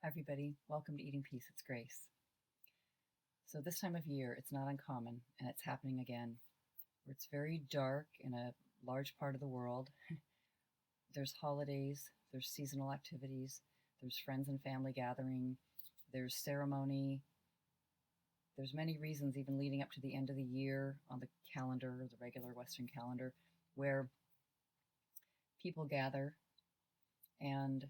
Hi, everybody. Welcome to Eating Peace. It's Grace. So, this time of year, it's not uncommon, and it's happening again, where it's very dark in a large part of the world. There's holidays, there's seasonal activities, there's friends and family gathering, there's ceremony, there's many reasons, even leading up to the end of the year on the calendar, the regular Western calendar, where people gather and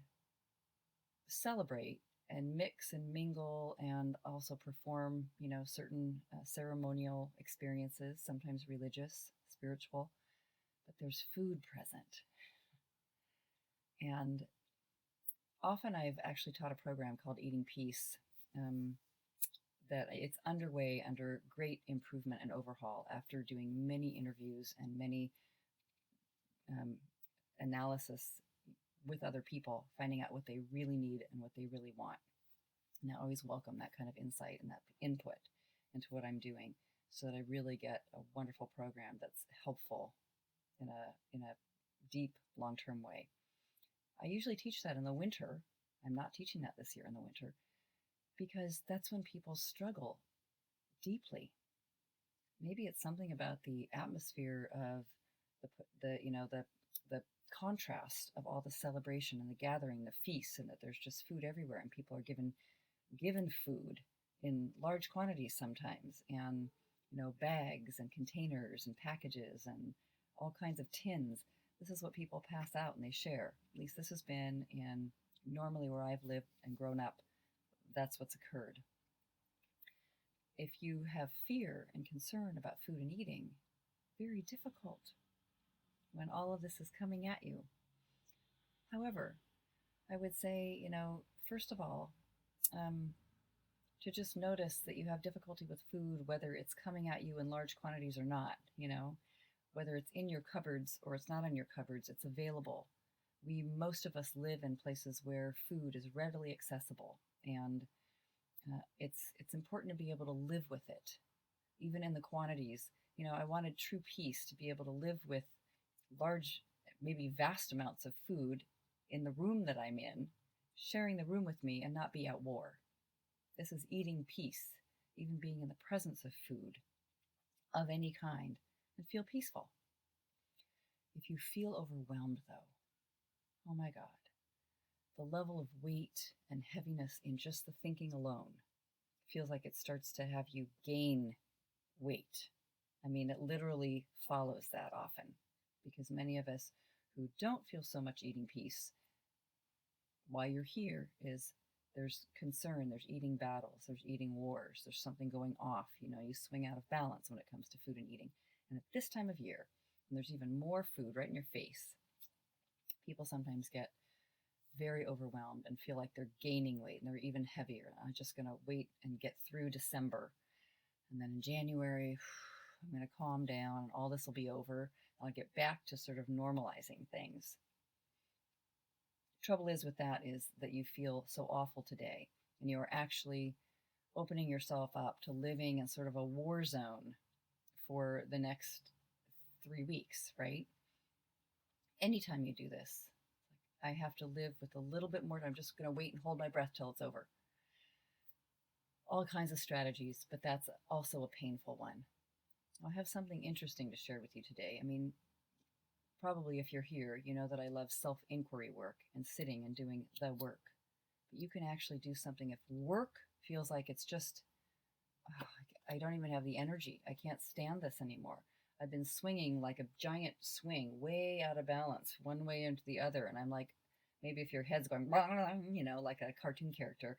celebrate and mix and mingle and also perform, certain ceremonial experiences, sometimes religious, spiritual, but there's food present. And often I've actually taught a program called Eating Peace that it's underway under great improvement and overhaul after doing many interviews and many um, analysis with other people, finding out what they really need and what they really want. And I always welcome that kind of insight and that input into what I'm doing so that I really get a wonderful program that's helpful in a deep, long-term way. I usually teach that in the winter. I'm not teaching that this year in the winter because that's when people struggle deeply. Maybe it's something about the atmosphere of the contrast of all the celebration and the gathering, the feasts, and that there's just food everywhere, and people are given food in large quantities sometimes, and bags and containers and packages and all kinds of tins. This is what people pass out and they share. At least this has been in normally where I've lived and grown up. That's what's occurred. If you have fear and concern about food and eating, very difficult when all of this is coming at you. However, I would say, first of all, to just notice that you have difficulty with food, whether it's coming at you in large quantities or not, whether it's in your cupboards or it's not in your cupboards, it's available. Most of us live in places where food is readily accessible, and it's important to be able to live with it, even in the quantities. I wanted true peace to be able to live with large, maybe vast amounts of food in the room that I'm in, sharing the room with me and not be at war. This is eating peace, even being in the presence of food of any kind, and feel peaceful. If you feel overwhelmed, though, oh my God, the level of weight and heaviness in just the thinking alone feels like it starts to have you gain weight. I mean, it literally follows that often, because many of us who don't feel so much eating peace, why you're here is there's concern, there's eating battles, there's eating wars, there's something going off. You swing out of balance when it comes to food and eating. And at this time of year, when there's even more food right in your face, people sometimes get very overwhelmed and feel like they're gaining weight and they're even heavier. I'm just going to wait and get through December. And then in January, I'm going to calm down and all this will be over. I'll get back to sort of normalizing things. Trouble is with that is that you feel so awful today, and you're actually opening yourself up to living in sort of a war zone for the next 3 weeks, right? Anytime you do this, I have to live with a little bit more. I'm just going to wait and hold my breath till it's over. All kinds of strategies, but that's also a painful one. I have something interesting to share with you today. I mean, probably if you're here, you know that I love self-inquiry work and sitting and doing the work. But you can actually do something if work feels like it's just, I don't even have the energy. I can't stand this anymore. I've been swinging like a giant swing, way out of balance, one way into the other. And I'm like, maybe if your head's going, like a cartoon character,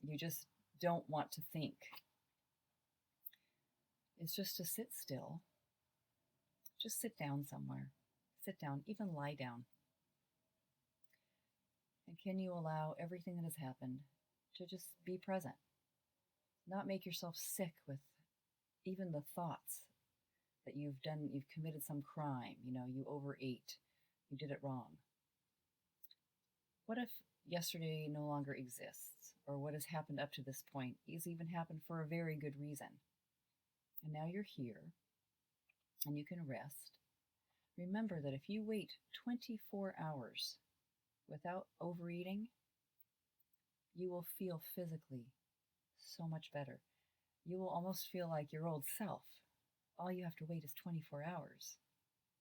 you just don't want to think. It's just to sit still. Just sit down somewhere. Sit down, even lie down. And can you allow everything that has happened to just be present? Not make yourself sick with even the thoughts that you've committed some crime, you overate, you did it wrong. What if yesterday no longer exists? Or what has happened up to this point is even happened for a very good reason? And now you're here, and you can rest. Remember that if you wait 24 hours without overeating, you will feel physically so much better. You will almost feel like your old self. All you have to wait is 24 hours.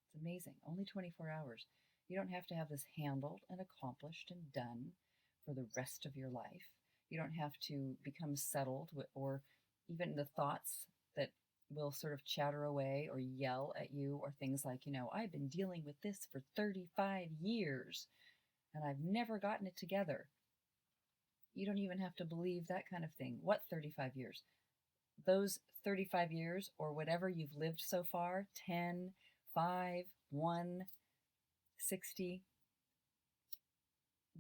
It's amazing. Only 24 hours. You don't have to have this handled and accomplished and done for the rest of your life. You don't have to become settled or even the thoughts that will sort of chatter away or yell at you, or things like, I've been dealing with this for 35 years and I've never gotten it together. You don't even have to believe that kind of thing. What 35 years? Those 35 years, or whatever you've lived so far, 10, 5, 1, 60,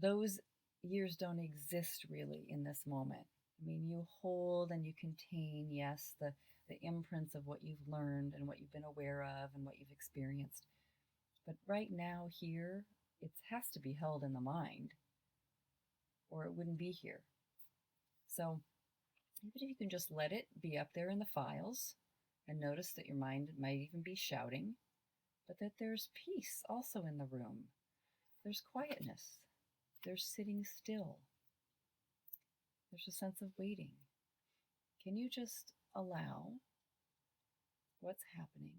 those years don't exist really in this moment. I mean, you hold and you contain, yes, the imprints of what you've learned and what you've been aware of and what you've experienced. But right now, here, it has to be held in the mind, or it wouldn't be here. So, even if you can just let it be up there in the files and notice that your mind might even be shouting, but that there's peace also in the room. There's quietness. There's sitting still. There's a sense of waiting. Can you just allow what's happening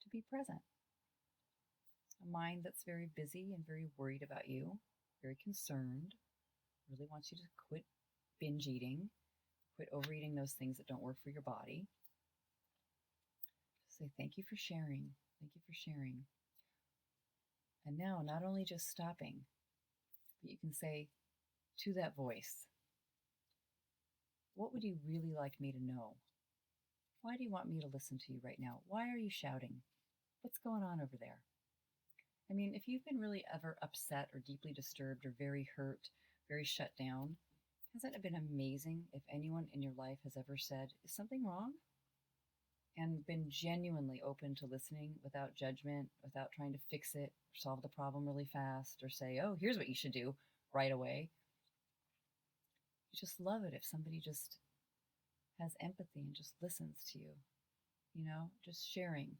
to be present? A mind that's very busy and very worried about you, very concerned, really wants you to quit binge eating, quit overeating those things that don't work for your body. Just say, thank you for sharing. Thank you for sharing. And now, not only just stopping, but you can say to that voice, what would you really like me to know? Why do you want me to listen to you right now? Why are you shouting? What's going on over there? I mean, if you've been really ever upset or deeply disturbed or very hurt, very shut down, hasn't it been amazing if anyone in your life has ever said, is something wrong? And been genuinely open to listening without judgment, without trying to fix it, or solve the problem really fast, or say, oh, here's what you should do right away. You just love it if somebody just has empathy and just listens to you, just sharing,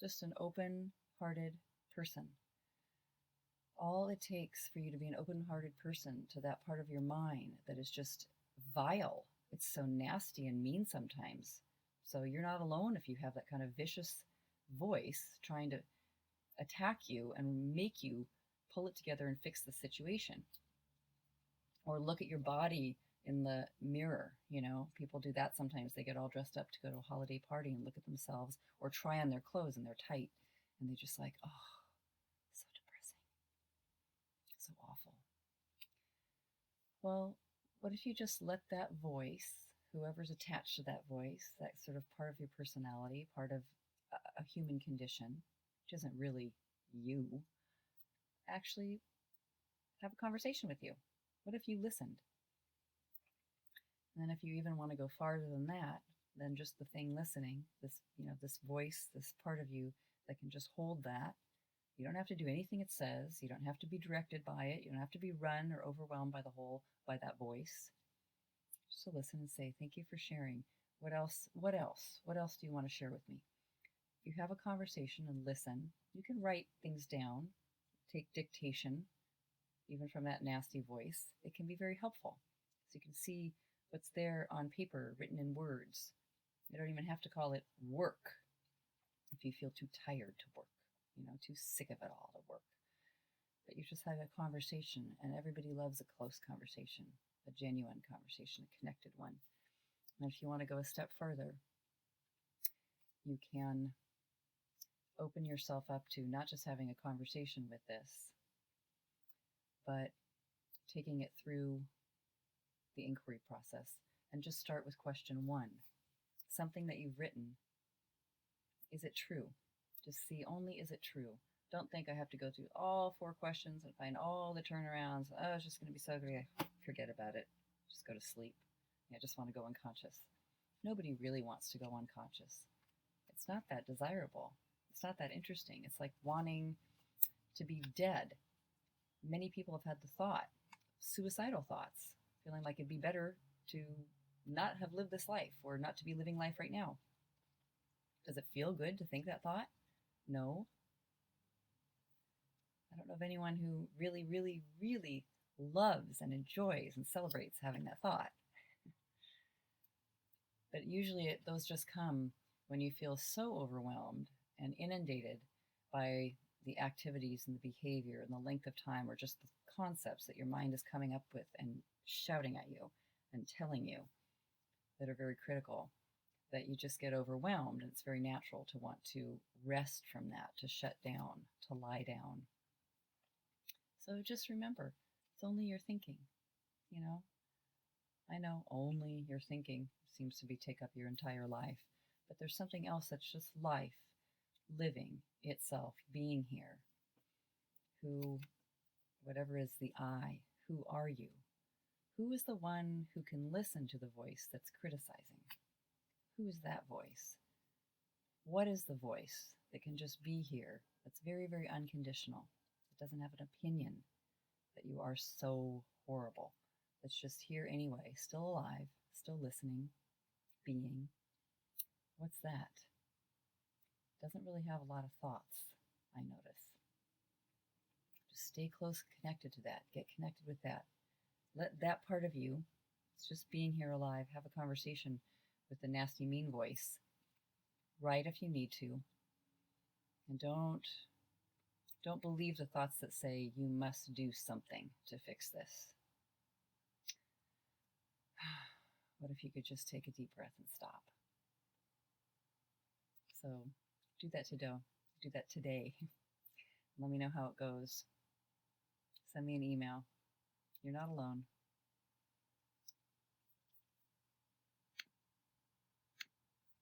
just an open-hearted person. All it takes for you to be an open-hearted person to that part of your mind that is just vile. It's so nasty and mean sometimes. So you're not alone if you have that kind of vicious voice trying to attack you and make you pull it together and fix the situation. Or look at your body in the mirror. People do that sometimes. They get all dressed up to go to a holiday party and look at themselves, or try on their clothes and they're tight. And they just like, oh, so depressing. So awful. Well, what if you just let that voice, whoever's attached to that voice, that sort of part of your personality, part of a human condition, which isn't really you, actually have a conversation with you? What if you listened? And then if you even want to go farther than that, then just the thing listening, this voice, this part of you that can just hold that. You don't have to do anything it says. You don't have to be directed by it. You don't have to be run or overwhelmed by that voice. Just to listen and say, thank you for sharing. What else? What else? What else do you want to share with me? If you have a conversation and listen, you can write things down, take dictation, even from that nasty voice. It can be very helpful. So you can see what's there on paper, written in words. You don't even have to call it work if you feel too tired to work, too sick of it all to work. But you just have a conversation, and everybody loves a close conversation, a genuine conversation, a connected one. And if you want to go a step further, you can open yourself up to not just having a conversation with this, but taking it through the inquiry process, and just start with question 1. Something that you've written, is it true? Just see only, is it true? Don't think I have to go through all 4 questions and find all the turnarounds. Oh, it's just going to be so great. Forget about it. Just go to sleep. I just want to go unconscious. Nobody really wants to go unconscious. It's not that desirable. It's not that interesting. It's like wanting to be dead. Many people have had the thought, suicidal thoughts, feeling like it'd be better to not have lived this life, or not to be living life right now. Does it feel good to think that thought? No. I don't know of anyone who really, really, really loves and enjoys and celebrates having that thought. But usually those just come when you feel so overwhelmed and inundated by the activities and the behavior and the length of time or just the concepts that your mind is coming up with and shouting at you and telling you that are very critical, that you just get overwhelmed. And it's very natural to want to rest from that, to shut down, to lie down. So just remember, it's only your thinking, you know. I know only your thinking seems to be take up your entire life, but there's something else that's just life, living itself, being here. Who, whatever is the I, who are you? Who is the one who can listen to the voice that's criticizing? Who is that voice? What is the voice that can just be here, that's very, very unconditional, that doesn't have an opinion that you are so horrible, that's just here anyway, still alive, still listening, being? What's that? Doesn't really have a lot of thoughts, I notice. Just stay close connected to that. Get connected with that. Let that part of you, it's just being here alive, have a conversation with the nasty, mean voice. Write if you need to. And don't believe the thoughts that say you must do something to fix this. What if you could just take a deep breath and stop? So do that today. Do that today. Let me know how it goes. Send me an email. You're not alone.